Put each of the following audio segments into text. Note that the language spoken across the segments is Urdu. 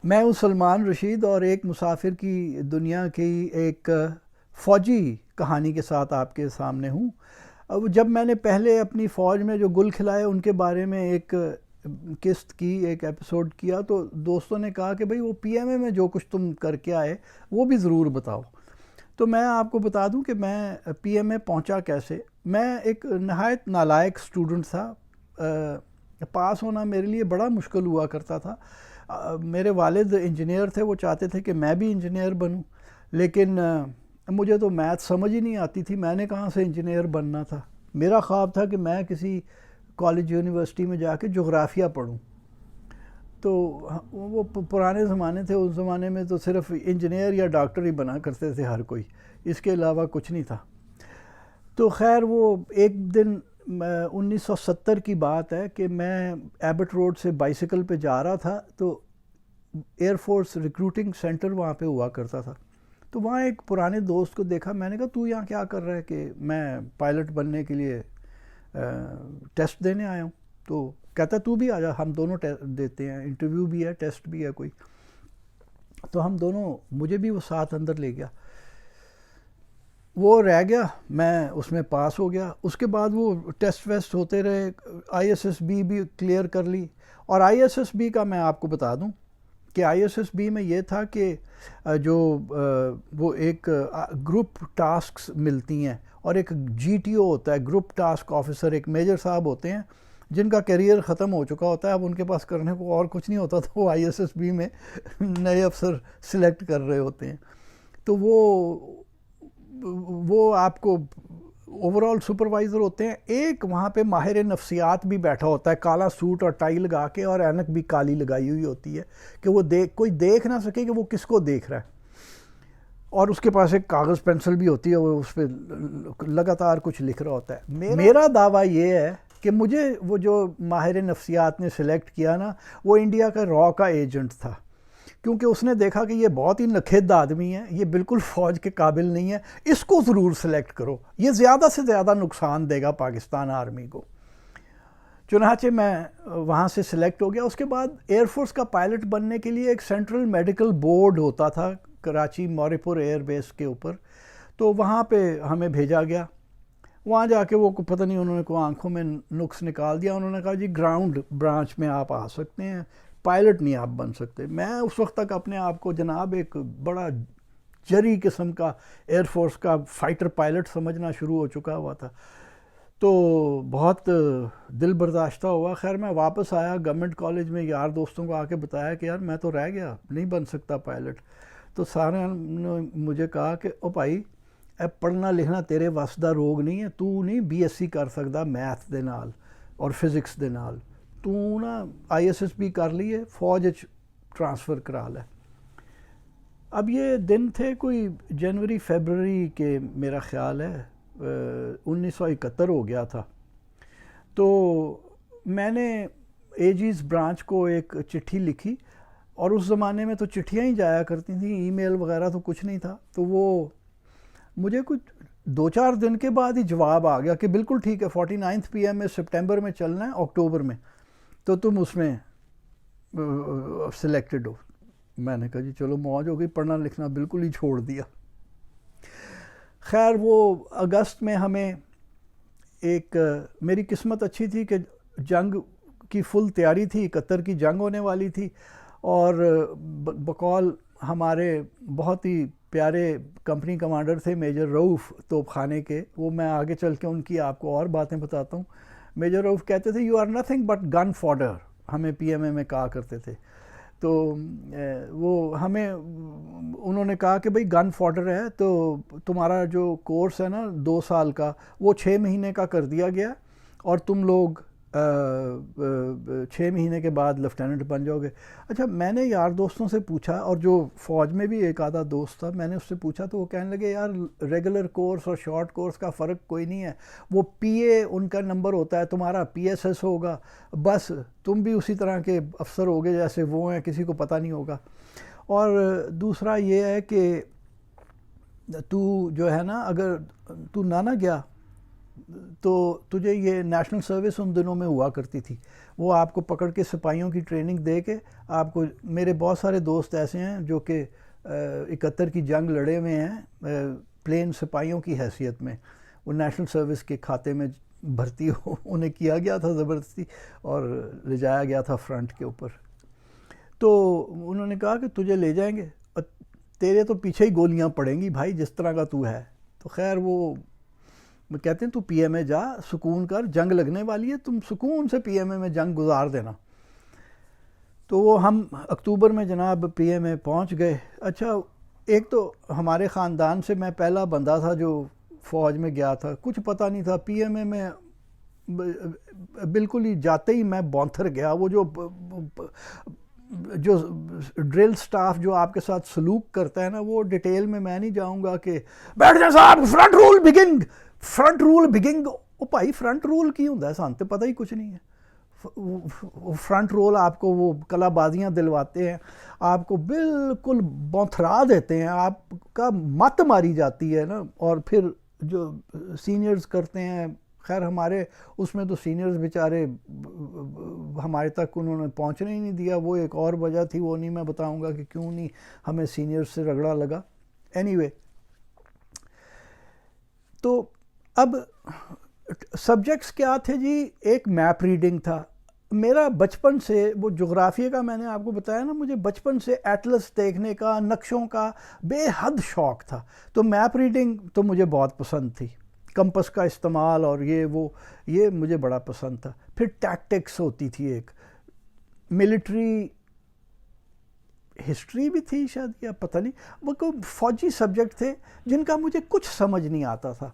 میں ہوں سلمان رشید اور ایک مسافر کی دنیا کی ایک فوجی کہانی کے ساتھ آپ کے سامنے ہوں۔ اب جب میں نے پہلے اپنی فوج میں جو گل کھلائے ان کے بارے میں ایک قسط کی، ایک ایپیسوڈ کیا، تو دوستوں نے کہا کہ بھئی وہ پی ایم اے میں جو کچھ تم کر کے آئے وہ بھی ضرور بتاؤ۔ تو میں آپ کو بتا دوں کہ میں پی ایم اے پہنچا کیسے۔ میں ایک نہایت نالائق اسٹوڈنٹ تھا، پاس ہونا میرے لیے بڑا مشکل ہوا کرتا تھا۔ میرے والد انجینئر تھے، وہ چاہتے تھے کہ میں بھی انجینئر بنوں، لیکن مجھے تو میتھ سمجھ ہی نہیں آتی تھی، میں نے کہاں سے انجینئر بننا تھا۔ میرا خواب تھا کہ میں کسی کالج یونیورسٹی میں جا کے جغرافیہ پڑھوں۔ تو وہ پرانے زمانے تھے، اس زمانے میں تو صرف انجینئر یا ڈاکٹر ہی بنا کرتے تھے ہر کوئی، اس کے علاوہ کچھ نہیں تھا۔ تو خیر وہ ایک دن 1970 کی بات ہے کہ میں ایبٹ روڈ سے بائیسیکل پہ جا رہا تھا، تو ایئر فورس ریکروٹنگ سینٹر وہاں پہ ہوا کرتا تھا۔ تو وہاں ایک پرانے دوست کو دیکھا، میں نے کہا تو یہاں کیا کر رہا ہے؟ کہ میں پائلٹ بننے کے لیے ٹیسٹ دینے آیا ہوں۔ تو کہتا تو بھی آ جا، ہم دونوں دیتے ہیں، انٹرویو بھی ہے، ٹیسٹ بھی ہے کوئی۔ تو ہم دونوں، مجھے بھی وہ ساتھ اندر لے گیا، وہ رہ گیا، میں اس میں پاس ہو گیا۔ اس کے بعد وہ ٹیسٹ ویسٹ ہوتے رہے، آئی ایس ایس بی بھی کلیئر کر لی۔ اور آئی ایس ایس بی کا میں آپ کو بتا دوں کہ آئی ایس ایس بی میں یہ تھا کہ جو وہ ایک گروپ ٹاسکس ملتی ہیں، اور ایک جی ٹی او ہوتا ہے، گروپ ٹاسک آفیسر، ایک میجر صاحب ہوتے ہیں جن کا کیریئر ختم ہو چکا ہوتا ہے، اب ان کے پاس کرنے کو اور کچھ نہیں ہوتا، تو وہ آئی ایس ایس بی میں نئے افسر سلیکٹ کر رہے ہوتے ہیں۔ تو وہ آپ کو اوور آل سپروائزر ہوتے ہیں۔ ایک وہاں پہ ماہر نفسیات بھی بیٹھا ہوتا ہے، کالا سوٹ اور ٹائی لگا کے، اور اینک بھی کالی لگائی ہوئی ہوتی ہے کہ وہ کوئی دیکھ نہ سکے کہ وہ کس کو دیکھ رہا ہے، اور اس کے پاس ایک کاغذ پینسل بھی ہوتی ہے، وہ اس پہ لگاتار کچھ لکھ رہا ہوتا ہے۔ میرا دعویٰ یہ ہے کہ مجھے وہ جو ماہر نفسیات نے سلیکٹ کیا نا، وہ انڈیا کا را کا ایجنٹ تھا، کیونکہ اس نے دیکھا کہ یہ بہت ہی نکھد آدمی ہے، یہ بالکل فوج کے قابل نہیں ہے، اس کو ضرور سلیکٹ کرو، یہ زیادہ سے زیادہ نقصان دے گا پاکستان آرمی کو۔ چنانچہ میں وہاں سے سلیکٹ ہو گیا۔ اس کے بعد ایئر فورس کا پائلٹ بننے کے لیے ایک سینٹرل میڈیکل بورڈ ہوتا تھا کراچی موری پور ایئر بیس کے اوپر، تو وہاں پہ ہمیں بھیجا گیا۔ وہاں جا کے وہ پتہ نہیں انہوں نے کوئی آنکھوں میں نقص نکال دیا، انہوں نے کہا جی گراؤنڈ برانچ میں آپ آ سکتے ہیں، پائلٹ نہیں آپ بن سکتے۔ میں اس وقت تک اپنے آپ کو جناب ایک بڑا جری قسم کا ایئر فورس کا فائٹر پائلٹ سمجھنا شروع ہو چکا ہوا تھا، تو بہت دل برداشتہ ہوا۔ خیر میں واپس آیا گورنمنٹ کالج میں، یار دوستوں کو آ کے بتایا کہ یار میں تو رہ گیا، نہیں بن سکتا پائلٹ۔ تو سارے نے مجھے کہا کہ او بھائی پڑھنا لکھنا تیرے وس دا روگ نہیں ہے، تو نہیں بی ایس سی کر سکتا میتھ دے نال اور فزکس دے نال، تو نا آئی ایس ایس بی کر لیے، فوج ٹرانسفر کرا لے۔ اب یہ دن تھے کوئی جنوری فیبروری کے، میرا خیال ہے 1971 ہو گیا تھا۔ تو میں نے اے جیز برانچ کو ایک چٹھی لکھی، اور اس زمانے میں تو چٹھیاں ہی جایا کرتی تھیں، ای میل وغیرہ تو کچھ نہیں تھا۔ تو وہ مجھے کچھ 2-4 دن کے بعد ہی جواب آ گیا کہ بالکل ٹھیک ہے، 49 پی ایم میں سپٹمبر میں چلنا ہے، اکتوبر میں، تو تم اس میں سلیکٹڈ ہو۔ میں نے کہا جی چلو موج ہو گئی، پڑھنا لکھنا بالکل ہی چھوڑ دیا۔ خیر وہ اگست میں ہمیں ایک، میری قسمت اچھی تھی کہ جنگ کی فل تیاری تھی، 71 کی جنگ ہونے والی تھی، اور بقول ہمارے بہت ہی پیارے کمپنی کمانڈر تھے میجر رؤف توپ خانے کے، وہ میں آگے چل کے ان کی آپ کو اور باتیں بتاتا ہوں۔ میجر رؤف کہتے تھے you are nothing but gun fodder, ہمیں پی ایم اے میں کہا کرتے تھے۔ تو وہ ہمیں انہوں نے کہا کہ بھئی گن فوڈر ہے، تو تمہارا جو کورس ہے نا 2 سال کا، وہ 6 مہینے کا کر دیا گیا، اور تم لوگ 6 مہینے کے بعد لیفٹیننٹ بن جاؤ گے۔ اچھا میں نے یار دوستوں سے پوچھا، اور جو فوج میں بھی ایک آدھا دوست تھا، میں نے اس سے پوچھا، تو وہ کہنے لگے یار ریگولر کورس اور شارٹ کورس کا فرق کوئی نہیں ہے، وہ پی اے ان کا نمبر ہوتا ہے، تمہارا پی ایس ایس ہوگا، بس تم بھی اسی طرح کے افسر ہوگے جیسے وہ ہیں، کسی کو پتہ نہیں ہوگا۔ اور دوسرا یہ ہے کہ تو جو ہے نا، اگر تو نہ گیا تو تجھے یہ نیشنل سروس ان دنوں میں ہوا کرتی تھی، وہ آپ کو پکڑ کے سپاہیوں کی ٹریننگ دے کے آپ کو، میرے بہت سارے دوست ایسے ہیں جو کہ 71 کی جنگ لڑے ہوئے ہیں پلین سپاہیوں کی حیثیت میں، وہ نیشنل سروس کے کھاتے میں بھرتی انہیں کیا گیا تھا زبردستی اور لے جایا گیا تھا فرنٹ کے اوپر. تو انہوں نے کہا کہ تجھے لے جائیں گے اور تیرے تو پیچھے ہی گولیاں پڑیں گی بھائی جس طرح کا تو ہے. تو خیر وہ کہتے ہیں تو پی ایم اے جا، سکون کر، جنگ لگنے والی ہے، تم سکون سے پی ایم اے میں جنگ گزار دینا. تو وہ ہم اکتوبر میں جناب پی ایم اے پہنچ گئے. اچھا ایک تو ہمارے خاندان سے میں پہلا بندہ تھا جو فوج میں گیا تھا، کچھ پتہ نہیں تھا. پی ایم اے میں بالکل ہی جاتے ہی میں بونتھر گیا. وہ جو ڈرل سٹاف جو آپ کے ساتھ سلوک کرتا ہے نا، وہ ڈیٹیل میں نہیں جاؤں گا کہ بیٹھ جائیں صاحب، فرنٹ رول بگنگ، فرنٹ رول بگنگ. او بھائی فرنٹ رول کی ہوں سان تو پتہ ہی کچھ نہیں ہے. فرنٹ رول آپ کو وہ کلا بازیاں دلواتے ہیں، آپ کو بالکل بونتھرا دیتے ہیں، آپ کا مت ماری جاتی ہے نا. اور پھر جو سینئرز کرتے ہیں، خیر ہمارے اس میں تو سینئرز بیچارے ہمارے تک انہوں نے پہنچنے ہی نہیں دیا. وہ ایک اور وجہ تھی، وہ نہیں میں بتاؤں گا کہ کیوں نہیں ہمیں سینئرز سے رگڑا لگا. اینی وے، تو اب سبجیکٹس کیا تھے جی؟ ایک میپ ریڈنگ تھا. میرا بچپن سے وہ جغرافیہ کا، میں نے آپ کو بتایا نا، مجھے بچپن سے ایٹلس دیکھنے کا، نقشوں کا بے حد شوق تھا. تو میپ ریڈنگ تو مجھے بہت پسند تھی، کمپس کا استعمال اور یہ مجھے بڑا پسند تھا. پھر ٹیکٹکس ہوتی تھی، ایک ملٹری ہسٹری بھی تھی شاید، یا پتہ نہیں، وہ کوئی فوجی سبجیکٹ تھے جن کا مجھے کچھ سمجھ نہیں آتا تھا.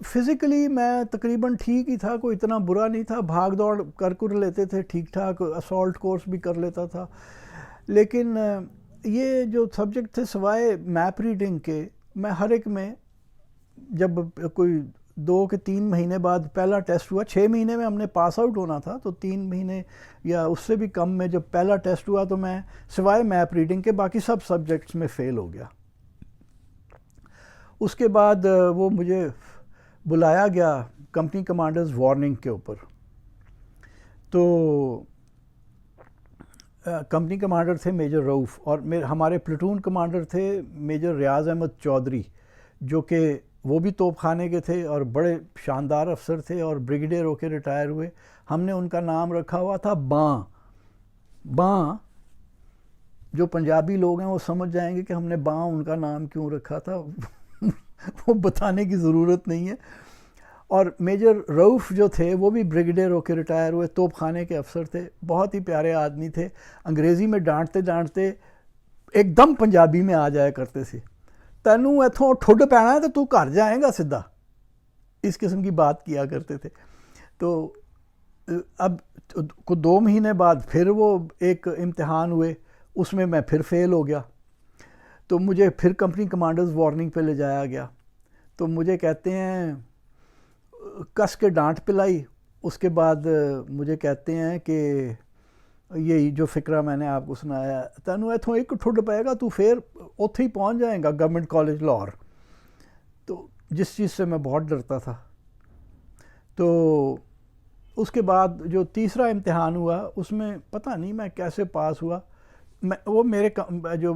فزیکلی میں تقریباً ٹھیک ہی تھا، کوئی اتنا برا نہیں تھا، بھاگ دوڑ کر لیتے تھے ٹھیک ٹھاک، اسالٹ کورس بھی کر لیتا تھا. لیکن یہ جو سبجیکٹ تھے سوائے میپ ریڈنگ کے، میں ہر ایک میں جب کوئی 2 کے 3 مہینے بعد پہلا ٹیسٹ ہوا، 6 مہینے میں ہم نے پاس آؤٹ ہونا تھا، تو 3 مہینے یا اس سے بھی کم میں جب پہلا ٹیسٹ ہوا تو میں سوائے میپ ریڈنگ کے باقی سب سبجیکٹس میں فیل ہو گیا. اس کے بعد وہ مجھے بلایا گیا کمپنی کمانڈرز وارننگ کے اوپر. تو کمپنی کمانڈر تھے میجر رؤف، اور ہمارے پلٹون کمانڈر تھے میجر ریاض احمد چودھری، جو کہ وہ بھی توپ خانے کے تھے اور بڑے شاندار افسر تھے اور بریگیڈیئر ہو کے ریٹائر ہوئے. ہم نے ان کا نام رکھا ہوا تھا باں. جو پنجابی لوگ ہیں وہ سمجھ جائیں گے کہ ہم نے باں ان کا نام کیوں رکھا تھا، وہ بتانے کی ضرورت نہیں ہے. اور میجر رؤف جو تھے وہ بھی بریگیڈیئر ہو کے ریٹائر ہوئے، توپ خانے کے افسر تھے، بہت ہی پیارے آدمی تھے. انگریزی میں ڈانٹتے ایک دم پنجابی میں آ جایا کرتے تھے. تینوں ایتھوں ٹھڈ پینا ہے تو گھر جائیں گا سدھا، اس قسم کی بات کیا کرتے تھے. تو اب 2 مہینے بعد پھر وہ ایک امتحان ہوئے، اس میں پھر فیل ہو گیا. تو مجھے پھر کمپنی کمانڈرز وارننگ پہ لے جایا گیا. تو مجھے کہتے ہیں کس کے ڈانٹ پلائی. اس کے بعد مجھے کہتے ہیں کہ یہی جو فکرہ میں نے آپ کو سنایا، تینوں ایتھوں ایک ٹھڈ پائے گا تو پھر اوتھے ہی پہنچ جائیں گا گورنمنٹ کالج لاہور. تو جس چیز سے میں بہت ڈرتا تھا. تو اس کے بعد جو تیسرا امتحان ہوا، اس میں پتہ نہیں میں کیسے پاس ہوا. وہ میرے جو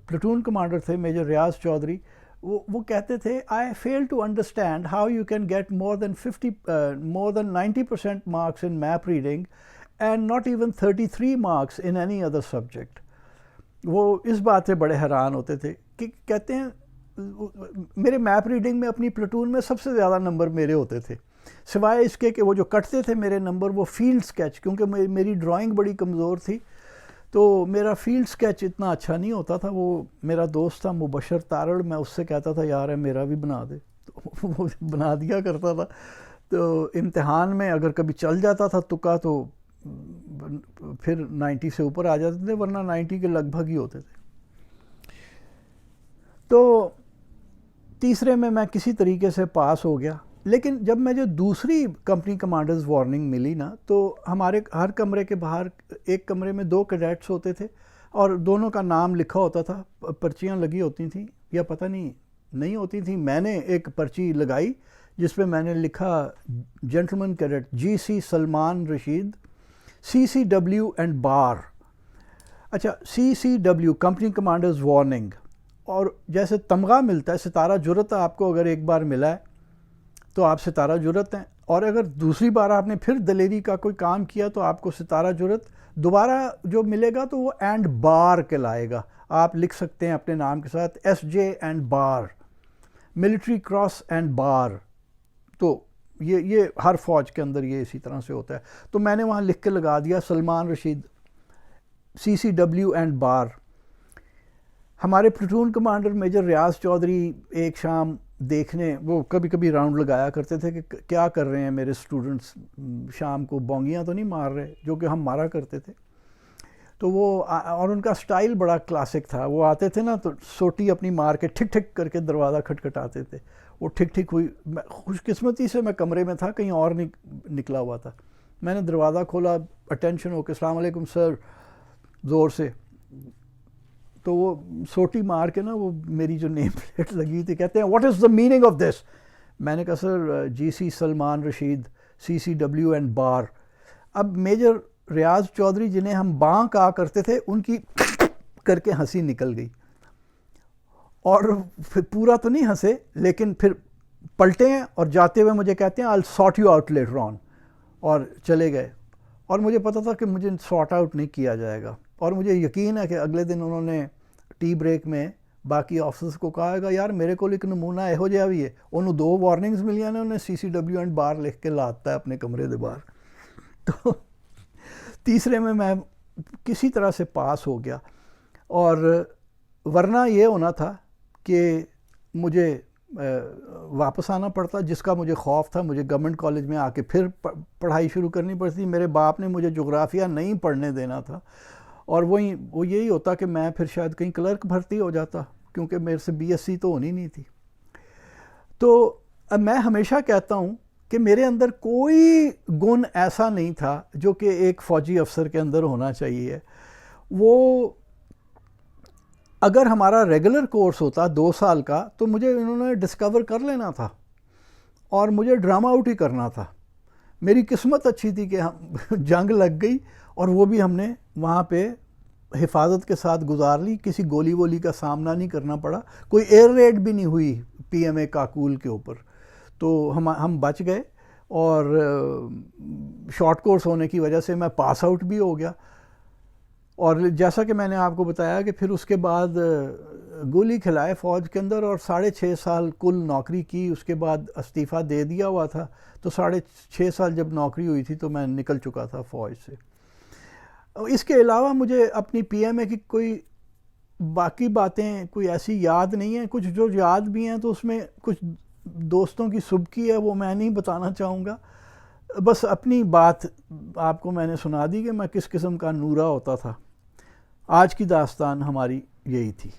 پلٹون کمانڈر تھے میجر ریاض چودھری، وہ کہتے تھے I feel to understand how you can get more than 90% marks in map reading and not even 33 marks in any other subject. وہ اس بات سے بڑے حیران ہوتے تھے کہ کہتے ہیں میرے میپ ریڈنگ میں اپنی پلٹون میں سب سے زیادہ نمبر میرے ہوتے تھے، سوائے اس کے کہ وہ جو کٹتے تھے میرے نمبر وہ فیلڈ سکیچ، کیونکہ میری ڈرائنگ بڑی کمزور تھی تو میرا فیلڈ سکیچ اتنا اچھا نہیں ہوتا تھا. وہ میرا دوست تھا مبشر تارڑ، میں اس سے کہتا تھا یار میرا بھی بنا دے، تو وہ بنا دیا کرتا تھا. تو امتحان میں اگر کبھی چل جاتا تھا تکا تو پھر 90 سے اوپر آ جاتے تھے، ورنہ 90 کے لگ بھگ ہی ہوتے تھے. تو تیسرے میں کسی طریقے سے پاس ہو گیا. لیکن جب مجھے دوسری کمپنی کمانڈرز وارننگ ملی نا، تو ہمارے ہر کمرے کے باہر ایک کمرے میں 2 کیڈیٹس ہوتے تھے اور دونوں کا نام لکھا ہوتا تھا، پرچیاں لگی ہوتی تھیں یا پتہ نہیں ہوتی تھیں. میں نے ایک پرچی لگائی جس پہ میں نے لکھا gentleman cadet G C Salman Rashid C C W and bar. اچھا C C W company commanders warning, اور جیسے تمغہ ملتا ہے ستارہ جرأت آپ کو اگر ایک بار ملا ہے تو آپ ستارہ جرأت ہیں، اور اگر دوسری بار آپ نے پھر دلیری کا کوئی کام کیا تو آپ کو ستارہ جرأت دوبارہ جو ملے گا تو وہ اینڈ بار کہلائے گا. آپ لکھ سکتے ہیں اپنے نام کے ساتھ S J and bar, military cross and bar. تو یہ ہر فوج کے اندر یہ اسی طرح سے ہوتا ہے. تو میں نے وہاں لکھ کے لگا دیا Salman Rashid C C W and بار. ہمارے platoon commander major Riaz Chaudhry ایک شام دیکھنے، وہ کبھی کبھی راؤنڈ لگایا کرتے تھے کہ کیا کر رہے ہیں میرے اسٹوڈنٹس، شام کو بونگیاں تو نہیں مار رہے، جو کہ ہم مارا کرتے تھے. تو وہ اور ان کا سٹائل بڑا کلاسک تھا، وہ آتے تھے نا تو سوٹی اپنی مار کے ٹھک ٹھک کر کے دروازہ کھٹکھٹاتے تھے. وہ ٹھک ٹھک ہوئی، خوش قسمتی سے میں کمرے میں تھا، کہیں اور نکلا ہوا تھا. میں نے دروازہ کھولا، اٹینشن ہو کے السلام علیکم سر زور سے. تو وہ سوٹی مار کے نا وہ میری جو نیم پلیٹ لگی تھی، کہتے ہیں what is the meaning of this. میں نے کہا سر جی C Salman Rashid C C W and بار. اب میجر ریاض چودھری جنہیں ہم باں کہا کرتے تھے، ان کی کر کے ہنسی نکل گئی، اور پھر پورا تو نہیں ہنسے لیکن پھر پلٹے ہیں اور جاتے ہوئے مجھے کہتے ہیں I'll sort you out later on، اور چلے گئے. اور مجھے پتا تھا کہ مجھے سارٹ آؤٹ نہیں کیا جائے گا، اور مجھے یقین ہے کہ اگلے دن انہوں نے ٹی بریک میں باقی آفسرز کو کہا گا یار میرے کو ایک نمونہ یہو جہا بھی ہے. انہوں 2 وارننگز ملیاں نے، انہیں سی سی ڈبلیو اینڈ بار لکھ کے لاتا ہے اپنے کمرے دے باہر. تو تیسرے میں کسی طرح سے پاس ہو گیا، اور ورنہ یہ ہونا تھا کہ مجھے واپس آنا پڑتا، جس کا مجھے خوف تھا. مجھے گورنمنٹ کالج میں آ کے پھر پڑھائی شروع کرنی پڑتی. میرے باپ نے مجھے جغرافیہ نہیں پڑھنے دینا تھا، اور وہ یہی ہوتا کہ میں پھر شاید کہیں کلرک بھرتی ہو جاتا، کیونکہ میرے سے بی ایس سی تو ہونی نہیں تھی. تو اب میں ہمیشہ کہتا ہوں کہ میرے اندر کوئی گن ایسا نہیں تھا جو کہ ایک فوجی افسر کے اندر ہونا چاہیے. وہ اگر ہمارا ریگولر کورس ہوتا 2 سال کا تو مجھے انہوں نے ڈسکور کر لینا تھا اور مجھے ڈرامہ آؤٹ ہی کرنا تھا. میری قسمت اچھی تھی کہ جنگ لگ گئی اور وہ بھی ہم نے وہاں پہ حفاظت کے ساتھ گزار لی. کسی گولی وولی کا سامنا نہیں کرنا پڑا، کوئی ایئر ریڈ بھی نہیں ہوئی پی ایم اے کاکول کے اوپر. تو ہم بچ گئے، اور شارٹ کورس ہونے کی وجہ سے میں پاس آؤٹ بھی ہو گیا. اور جیسا کہ میں نے آپ کو بتایا کہ پھر اس کے بعد گولی کھلائے فوج کے اندر، اور 6.5 سال کل نوکری کی. اس کے بعد استعفیٰ دے دیا ہوا تھا، تو 6.5 سال جب نوکری ہوئی تھی تو میں نکل چکا تھا فوج سے. اس کے علاوہ مجھے اپنی پی ایم اے کی کوئی باقی باتیں کوئی ایسی یاد نہیں ہیں. کچھ جو یاد بھی ہیں تو اس میں کچھ دوستوں کی سبکی ہے، وہ میں نہیں بتانا چاہوں گا. بس اپنی بات آپ کو میں نے سنا دی کہ میں کس قسم کا نورا ہوتا تھا. آج کی داستان ہماری یہی تھی.